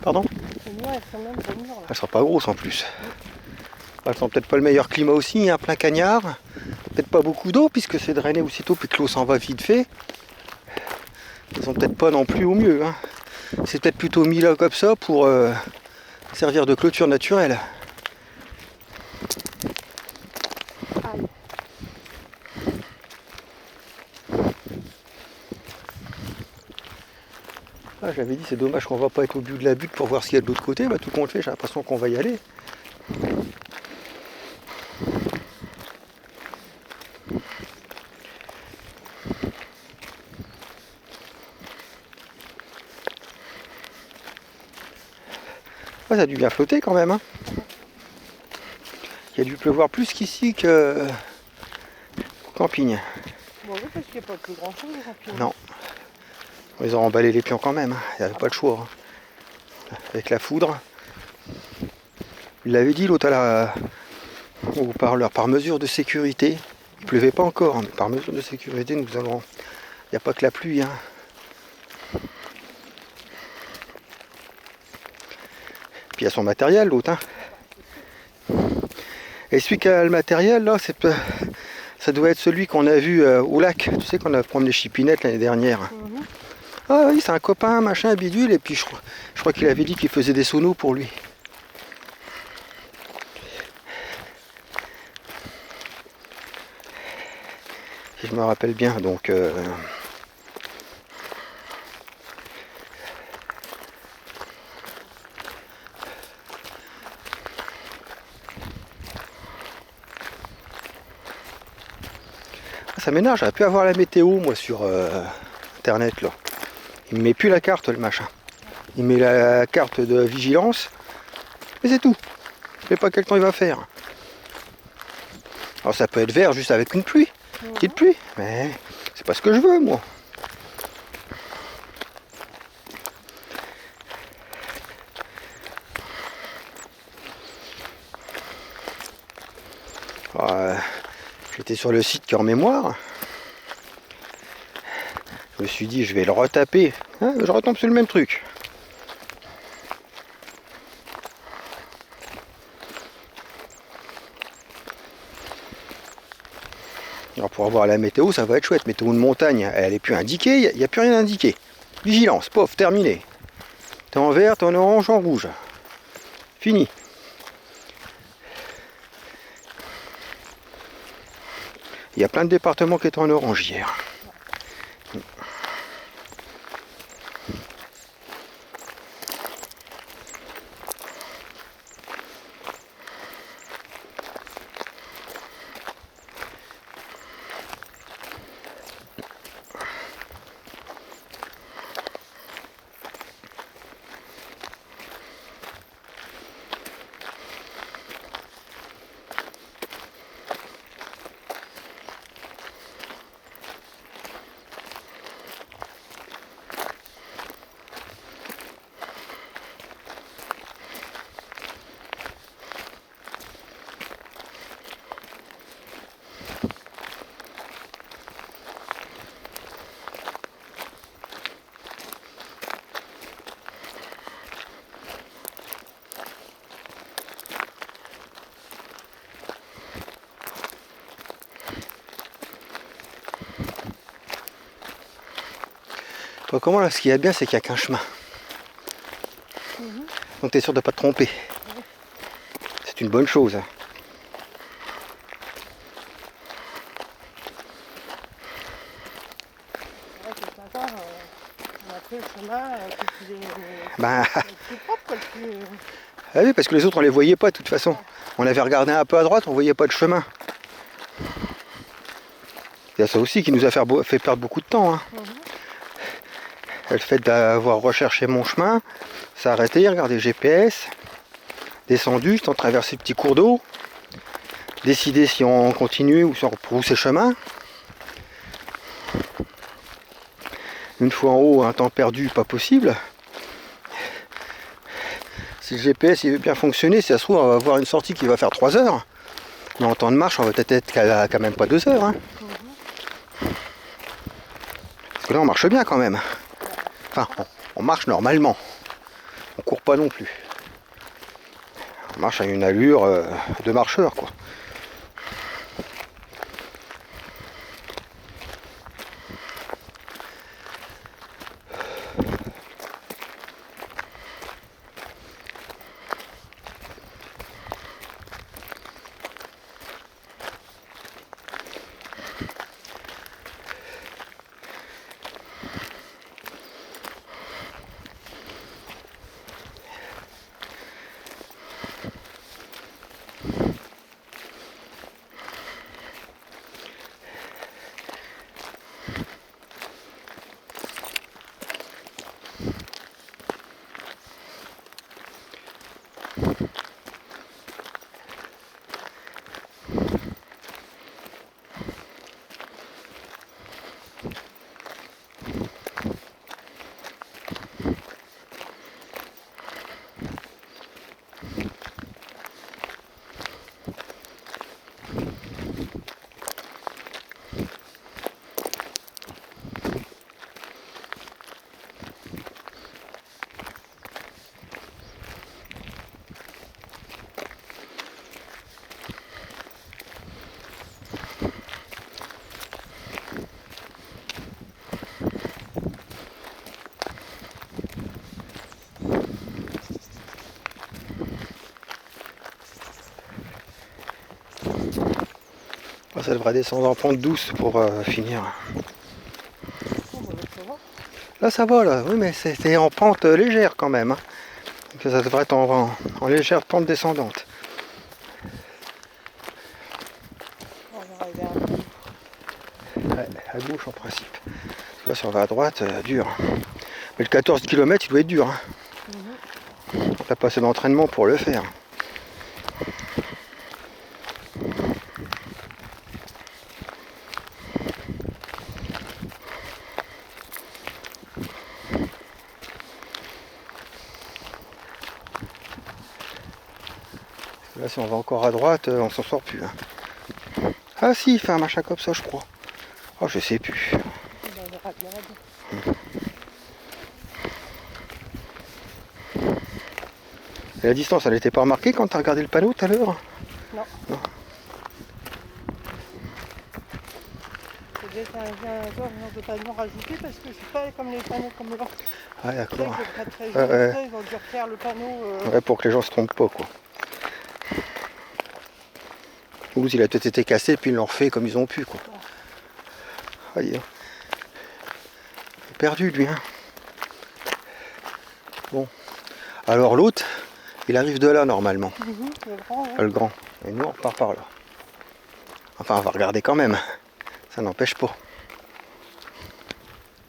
Pardon? Les murs, elles sont même des murs là. Elles sont pas grosses en plus. Elles sont peut-être pas le meilleur climat aussi, un plein cagnard. Peut-être pas beaucoup d'eau puisque c'est drainé aussitôt puis que l'eau s'en va vite fait. Ils sont peut-être pas non plus au mieux. Hein. C'est peut-être plutôt mis là comme ça pour servir de clôture naturelle. Aïe. Ah, je l'avais dit, c'est dommage qu'on va pas être au bout de la butte pour voir ce qu'il y a de l'autre côté. Bah, tout compte fait, j'ai l'impression qu'on va y aller. Ah, ça a dû bien flotter quand même. Hein. Il a dû pleuvoir plus qu'ici que au camping. Bon, oui, parce qu'il n'y a pas plus grand chose au camping. Non. Ils ont emballé les pions quand même. Hein. Il n'y avait pas le choix. Hein. Avec la foudre. Il l'avait dit l'autre au parleur, par mesure de sécurité. Il pleuvait pas encore, hein, mais par mesure de sécurité, nous allons. Il n'y a pas que la pluie. Hein. Puis il y a son matériel, l'autre. Hein. Et celui qui a le matériel, là, ça doit être celui qu'on a vu au lac. Tu sais qu'on a promené Chipinette l'année dernière. Ah oui, c'est un copain, machin, bidule. Et puis je crois qu'il avait dit qu'il faisait des sonos pour lui. Si je me rappelle bien, donc... Ça m'énerve, j'aurais pu avoir la météo moi sur internet là. Il me met plus la carte le machin. Il met la carte de vigilance. Mais c'est tout. Je sais pas quel temps il va faire. Alors ça peut être vert juste avec une pluie. Petite pluie. Mais c'est pas ce que je veux moi. J'étais sur le site qui est en mémoire. Je me suis dit je vais le retaper. Hein, je retombe sur le même truc. Alors pour avoir la météo, ça va être chouette. Météo de montagne, elle n'est plus indiquée, il n'y a plus rien indiqué. Vigilance, pof, terminé. T'es en vert, t'es en orange, en rouge. Fini. Il y a plein de départements qui étaient en orange hier. Comment là, ce qu'il y a bien, c'est qu'il n'y a qu'un chemin. Donc tu es sûr de ne pas te tromper. C'est une bonne chose. On a pris le chemin plus propre. Ah oui, parce que les autres on les voyait pas de toute façon. On avait regardé un peu à droite, on voyait pas de chemin. C'est ça aussi qui nous a fait perdre beaucoup de temps. Hein. Le fait d'avoir recherché mon chemin, s'arrêter, regarder le GPS, descendu, sans traverser le petit cours d'eau, décider si on continue ou si on rebrousse chemin. Une fois en haut, un temps perdu, pas possible. Si le GPS il veut bien fonctionner, si ça se trouve, on va avoir une sortie qui va faire 3 heures. Mais en temps de marche, on va peut-être être quand même pas 2 heures. Hein. Parce que là, on marche bien quand même. Enfin, on marche normalement. On court pas non plus. On marche à une allure de marcheur, quoi. Ça devrait descendre en pente douce pour finir. Là ça va là, oui mais c'est en pente légère quand même. Hein. Donc, ça devrait être en légère pente descendante. Ouais, à gauche en principe. Là si on va à droite, dur. Mais le 14 km il doit être dur. Hein. On a passé d'entraînement pour le faire. Là si on va encore à droite, on s'en sort plus. Hein. Ah si, il fait un machin comme ça je crois. Oh je sais plus. Et la distance elle n'était pas remarquée quand tu as regardé le panneau tout à l'heure? Non. C'est un genre de panneau rajouté parce que c'est pas comme les panneaux comme là. Ah d'accord. Ils ont dû refaire le panneau. Ouais, pour que les gens se trompent pas quoi. Ou il a peut-être été cassé puis ils l'ont refait comme ils ont pu quoi. Allez, il est perdu lui hein. Bon. Alors l'autre, il arrive de là normalement. Le grand, ouais. Le grand. Et nous on repart par là. Enfin on va regarder quand même. Ça n'empêche pas.